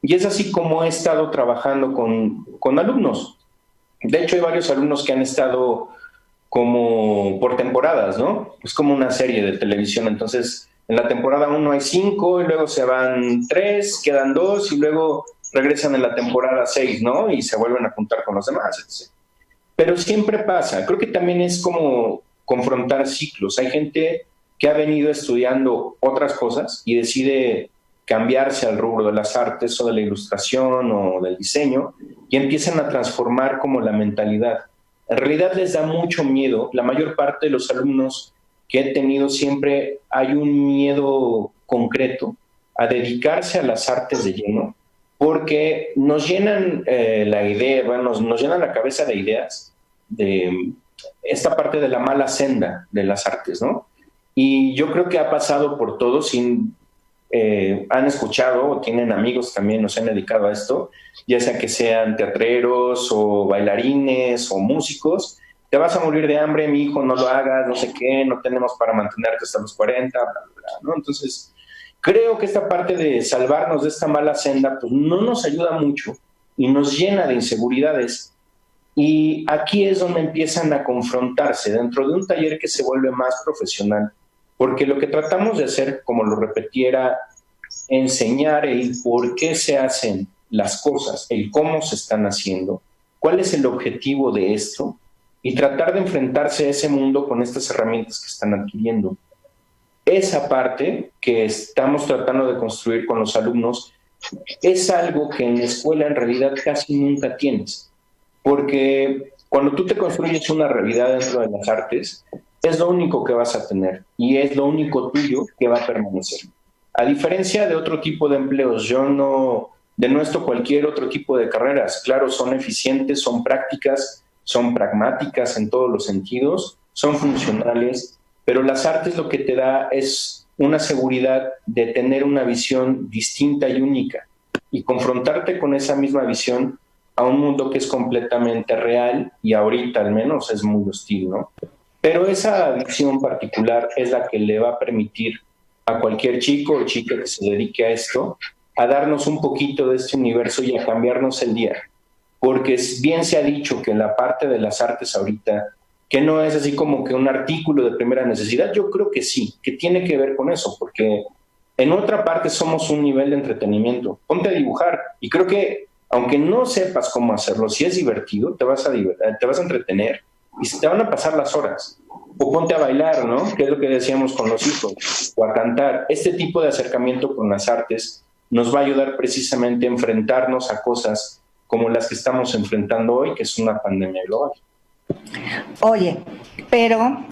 Y es así como he estado trabajando con alumnos. De hecho, hay varios alumnos que han estado como por temporadas, ¿no? Es como una serie de televisión. Entonces, en la temporada 1 hay 5, y luego se van 3, quedan 2, y luego regresan en la temporada 6, ¿no? Y se vuelven a juntar con los demás, etc. Pero siempre pasa. Creo que también es como confrontar ciclos. Hay gente que ha venido estudiando otras cosas y decide cambiarse al rubro de las artes o de la ilustración o del diseño y empiezan a transformar como la mentalidad. En realidad les da mucho miedo. La mayor parte de los alumnos que he tenido siempre hay un miedo concreto a dedicarse a las artes de lleno porque nos llenan la idea, bueno, nos llenan la cabeza de ideas de esta parte de la mala senda de las artes, ¿no? Y yo creo que ha pasado por todos, han escuchado o tienen amigos también, nos han dedicado a esto, ya sea que sean teatreros o bailarines o músicos. Te vas a morir de hambre, mi hijo, no lo hagas, no sé qué, no tenemos para mantenerte hasta los 40, bla, bla, bla, ¿no? Entonces, creo que esta parte de salvarnos de esta mala senda, pues no nos ayuda mucho y nos llena de inseguridades. Y aquí es donde empiezan a confrontarse dentro de un taller que se vuelve más profesional, porque lo que tratamos de hacer, como lo repetiera, enseñar el por qué se hacen las cosas, el cómo se están haciendo, cuál es el objetivo de esto, y tratar de enfrentarse a ese mundo con estas herramientas que están adquiriendo. Esa parte que estamos tratando de construir con los alumnos es algo que en la escuela en realidad casi nunca tienes, porque cuando tú te construyes una realidad dentro de las artes, es lo único que vas a tener y es lo único tuyo que va a permanecer. A diferencia de otro tipo de empleos, yo no denuestro cualquier otro tipo de carreras. Claro, son eficientes, son prácticas, son pragmáticas en todos los sentidos, son funcionales, pero las artes lo que te da es una seguridad de tener una visión distinta y única y confrontarte con esa misma visión a un mundo que es completamente real y ahorita al menos es muy hostil, ¿no? Pero esa visión particular es la que le va a permitir a cualquier chico o chica que se dedique a esto a darnos un poquito de este universo y a cambiarnos el día. Porque bien se ha dicho que la parte de las artes ahorita, que no es así como que un artículo de primera necesidad, yo creo que sí, que tiene que ver con eso, porque en otra parte somos un nivel de entretenimiento. Ponte a dibujar y creo que aunque no sepas cómo hacerlo, si es divertido, te vas a entretener y se te van a pasar las horas. O ponte a bailar, ¿no? Que es lo que decíamos con los hijos, o a cantar. Este tipo de acercamiento con las artes nos va a ayudar precisamente a enfrentarnos a cosas como las que estamos enfrentando hoy, que es una pandemia global. Oye, pero,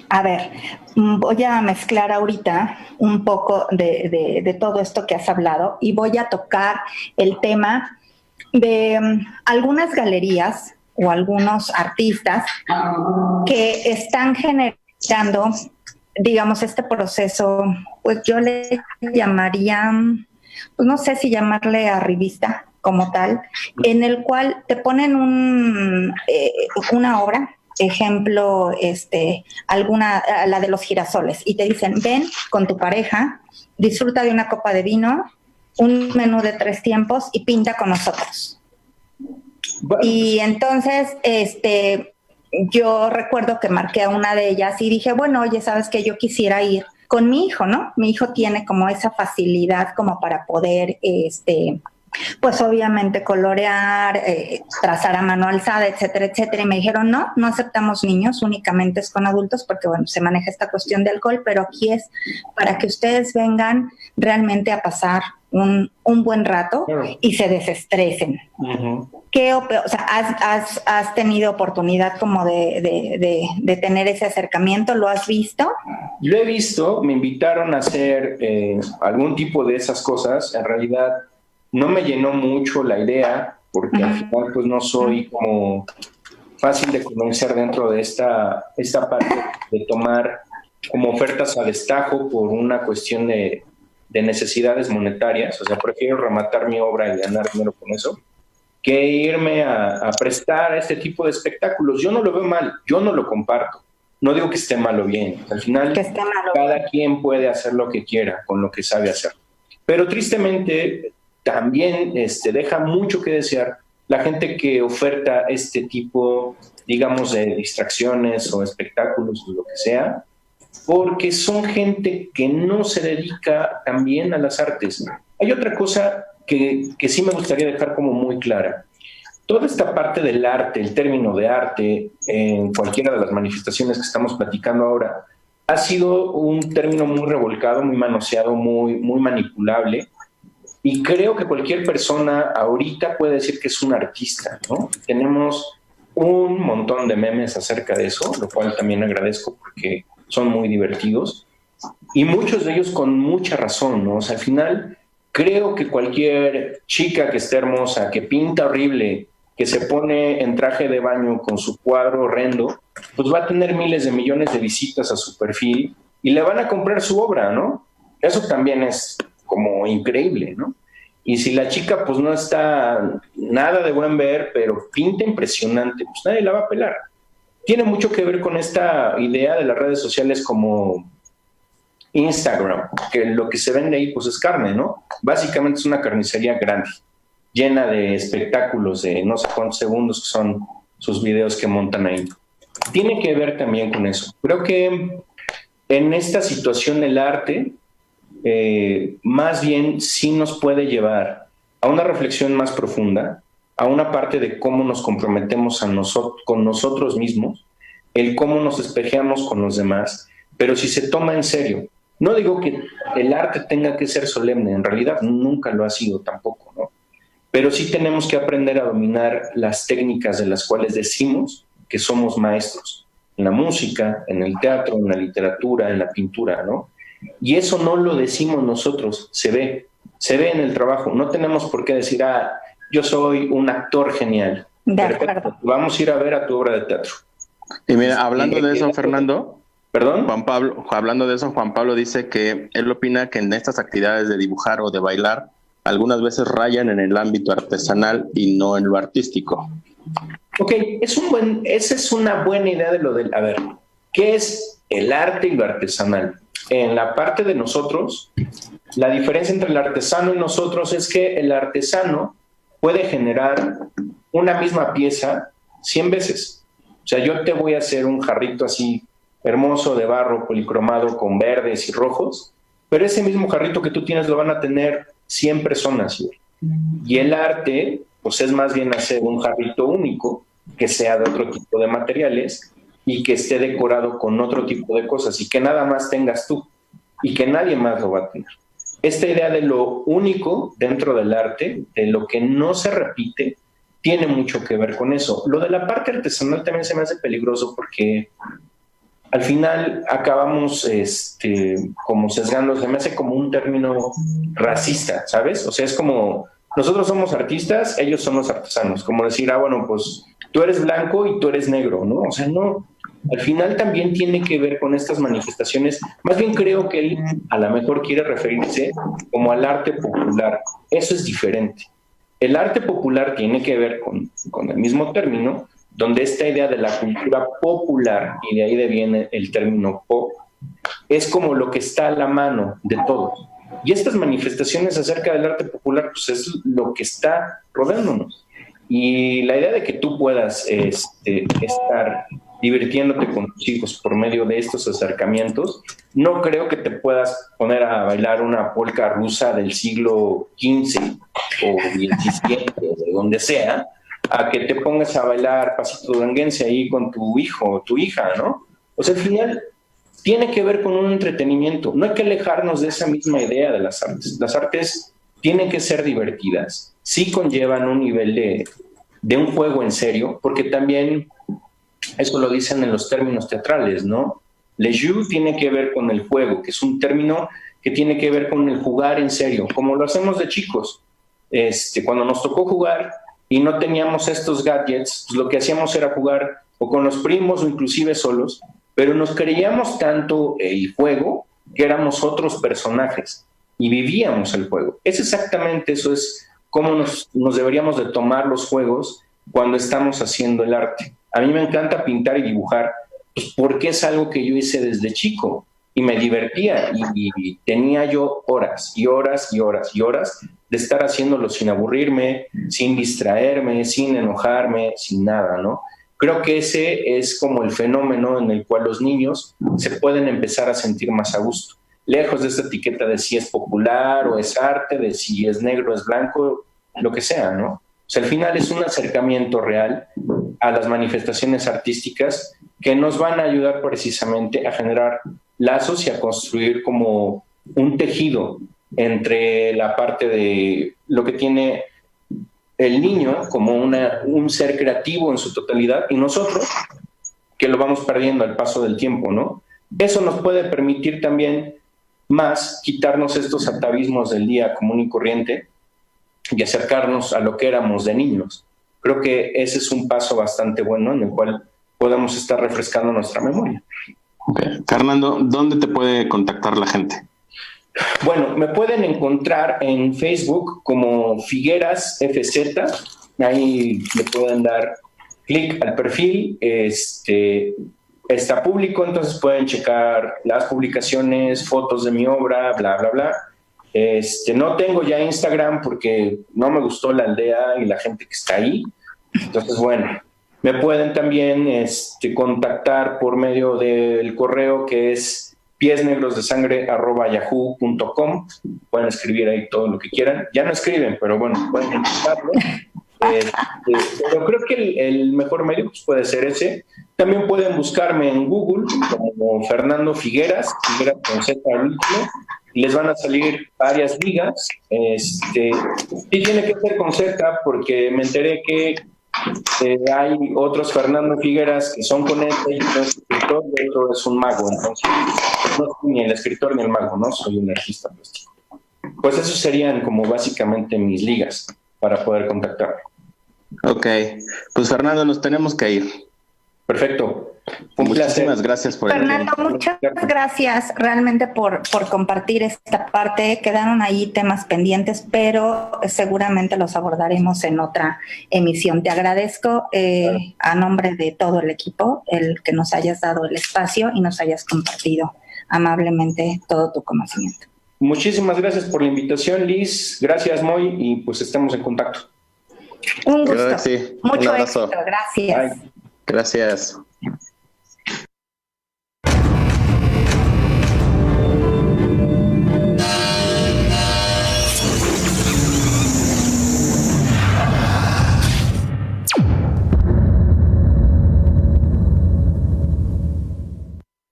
a ver, voy a mezclar ahorita un poco de todo esto que has hablado y voy a tocar el tema de algunas galerías o algunos artistas que están generando, digamos, este proceso, pues yo le llamaría, pues no sé si llamarle arribista como tal, en el cual te ponen una obra, ejemplo, la de los girasoles, y te dicen, ven con tu pareja, disfruta de una copa de vino, un menú de 3 tiempos y pinta con nosotros. Bueno. Y entonces, yo recuerdo que marqué a una de ellas y dije, bueno, oye, ¿sabes qué? Yo quisiera ir con mi hijo, ¿no? Mi hijo tiene como esa facilidad como para poder, pues obviamente colorear, trazar a mano alzada, etcétera, etcétera. Y me dijeron, no aceptamos niños, únicamente es con adultos porque, bueno, se maneja esta cuestión de alcohol, pero aquí es para que ustedes vengan realmente a pasar un buen rato y se desestresen. Uh-huh. ¿Has tenido oportunidad como de tener ese acercamiento? ¿Lo has visto? Lo he visto, me invitaron a hacer algún tipo de esas cosas. En realidad no me llenó mucho la idea, porque al final pues no soy como fácil de convencer dentro de esta parte de tomar como ofertas a destajo por una cuestión de necesidades monetarias. O sea, prefiero rematar mi obra y ganar dinero con eso que irme a prestar este tipo de espectáculos. Yo no lo veo mal, yo no lo comparto. No digo que esté mal o bien. Al final, cada quien puede hacer lo que quiera con lo que sabe hacer. Pero tristemente, también deja mucho que desear la gente que oferta este tipo, digamos, de distracciones o espectáculos o lo que sea, porque son gente que no se dedica también a las artes. Hay otra cosa que sí me gustaría dejar como muy clara. Toda esta parte del arte, el término de arte, en cualquiera de las manifestaciones que estamos platicando ahora, ha sido un término muy revolcado, muy manoseado, muy manipulable, y creo que cualquier persona ahorita puede decir que es un artista, ¿no? Tenemos un montón de memes acerca de eso, lo cual también agradezco porque son muy divertidos, y muchos de ellos con mucha razón, ¿no? O sea, al final creo que cualquier chica que esté hermosa, que pinta horrible, que se pone en traje de baño con su cuadro horrendo, pues va a tener miles de millones de visitas a su perfil y le van a comprar su obra, ¿no? Eso también es como increíble, ¿no? Y si la chica pues no está nada de buen ver, pero pinta impresionante, pues nadie la va a pelar. Tiene mucho que ver con esta idea de las redes sociales como Instagram, que lo que se vende ahí pues es carne, ¿no? Básicamente es una carnicería grande, llena de espectáculos de no sé cuántos segundos que son sus videos que montan ahí. Tiene que ver también con eso. Creo que en esta situación del arte, más bien sí nos puede llevar a una reflexión más profunda, a una parte de cómo nos comprometemos con nosotros mismos, el cómo nos espejeamos con los demás, pero si se toma en serio. No digo que el arte tenga que ser solemne, en realidad nunca lo ha sido tampoco, ¿no? Pero sí tenemos que aprender a dominar las técnicas de las cuales decimos que somos maestros, en la música, en el teatro, en la literatura, en la pintura, ¿no? Y eso no lo decimos nosotros, se ve en el trabajo. No tenemos por qué decir, yo soy un actor genial. De acuerdo. Vamos a ir a ver a tu obra de teatro. Y mira, hablando de eso, Fernando... ¿Perdón? Hablando de eso, Juan Pablo dice que él opina que en estas actividades de dibujar o de bailar, algunas veces rayan en el ámbito artesanal y no en lo artístico. Ok, esa es una buena idea de lo del... A ver, ¿qué es el arte y lo artesanal? En la parte de nosotros, la diferencia entre el artesano y nosotros es que el artesano puede generar una misma pieza 100 veces. O sea, yo te voy a hacer un jarrito así hermoso de barro policromado con verdes y rojos, pero ese mismo jarrito que tú tienes lo van a tener 100 personas. Y el arte, pues es más bien hacer un jarrito único, que sea de otro tipo de materiales y que esté decorado con otro tipo de cosas y que nada más tengas tú y que nadie más lo va a tener. Esta idea de lo único dentro del arte, de lo que no se repite, tiene mucho que ver con eso. Lo de la parte artesanal también se me hace peligroso porque al final acabamos como sesgando, se me hace como un término racista, ¿sabes? O sea, es como, nosotros somos artistas, ellos son los artesanos, como decir, bueno, pues tú eres blanco y tú eres negro, ¿no? O sea, no, al final también tiene que ver con estas manifestaciones, más bien creo que él a lo mejor quiere referirse como al arte popular, eso es diferente. El arte popular tiene que ver con el mismo término, donde esta idea de la cultura popular, y de ahí viene el término pop, es como lo que está a la mano de todos. Y estas manifestaciones acerca del arte popular, pues es lo que está rodeándonos. Y la idea de que tú puedas estar divirtiéndote con tus hijos por medio de estos acercamientos, no creo que te puedas poner a bailar una polca rusa del siglo XV o XVII, de donde sea, a que te pongas a bailar pasito duranguense ahí con tu hijo o tu hija, ¿no? O sea, al final tiene que ver con un entretenimiento. No hay que alejarnos de esa misma idea de las artes. Las artes tienen que ser divertidas, sí conllevan un nivel de un juego en serio, porque también eso lo dicen en los términos teatrales, ¿no? Le jeu tiene que ver con el juego, que es un término que tiene que ver con el jugar en serio, como lo hacemos de chicos. Cuando nos tocó jugar y no teníamos estos gadgets, pues lo que hacíamos era jugar o con los primos o inclusive solos, pero nos creíamos tanto el juego que éramos otros personajes y vivíamos el juego. Es exactamente eso, es cómo nos deberíamos de tomar los juegos cuando estamos haciendo el arte. A mí me encanta pintar y dibujar, pues porque es algo que yo hice desde chico y me divertía y tenía yo horas y horas y horas y horas de estar haciéndolo sin aburrirme, sin distraerme, sin enojarme, sin nada, ¿no? Creo que ese es como el fenómeno en el cual los niños se pueden empezar a sentir más a gusto. Lejos de esta etiqueta de si es popular o es arte, de si es negro o es blanco, lo que sea, ¿no? O sea, al final es un acercamiento real a las manifestaciones artísticas que nos van a ayudar precisamente a generar lazos y a construir como un tejido entre la parte de lo que tiene el niño como un ser creativo en su totalidad y nosotros que lo vamos perdiendo al paso del tiempo, ¿no? Eso nos puede permitir también más quitarnos estos atavismos del día común y corriente y acercarnos a lo que éramos de niños. Creo que ese es un paso bastante bueno en el cual podemos estar refrescando nuestra memoria. Okay. Fernando, ¿dónde te puede contactar la gente? Bueno, me pueden encontrar en Facebook como Figueras FZ, ahí le pueden dar clic al perfil, está público, entonces pueden checar las publicaciones, fotos de mi obra, bla, bla, bla. No tengo ya Instagram porque no me gustó la aldea y la gente que está ahí, entonces bueno, me pueden también contactar por medio del correo que es piesnegrosdesangre@yahoo.com. Pueden escribir ahí todo lo que quieran. Ya no escriben, pero bueno, pueden intentarlo. Pero creo que el mejor medio pues, puede ser ese. También pueden buscarme en Google como Fernando Figueras, Figueras con Z al último, y les van a salir varias ligas. Sí tiene que ser con Z porque me enteré que hay otros Fernando Figueras que son con este, y uno es escritor y otro es un mago, entonces no soy ni el escritor ni el mago, no soy un artista plástico. Pues esos serían como básicamente mis ligas para poder contactarme. Ok, pues Fernando, nos tenemos que ir. Perfecto. Muchísimas gracias por Fernando, muchas gracias realmente por compartir esta parte. Quedaron ahí temas pendientes, pero seguramente los abordaremos en otra emisión. Te agradezco a nombre de todo el equipo el que nos hayas dado el espacio y nos hayas compartido amablemente todo tu conocimiento. Muchísimas gracias por la invitación, Liz. Gracias, Moy, y pues estamos en contacto. Un gusto. Sí, mucho un abrazo. éxito. Gracias. Bye. Gracias.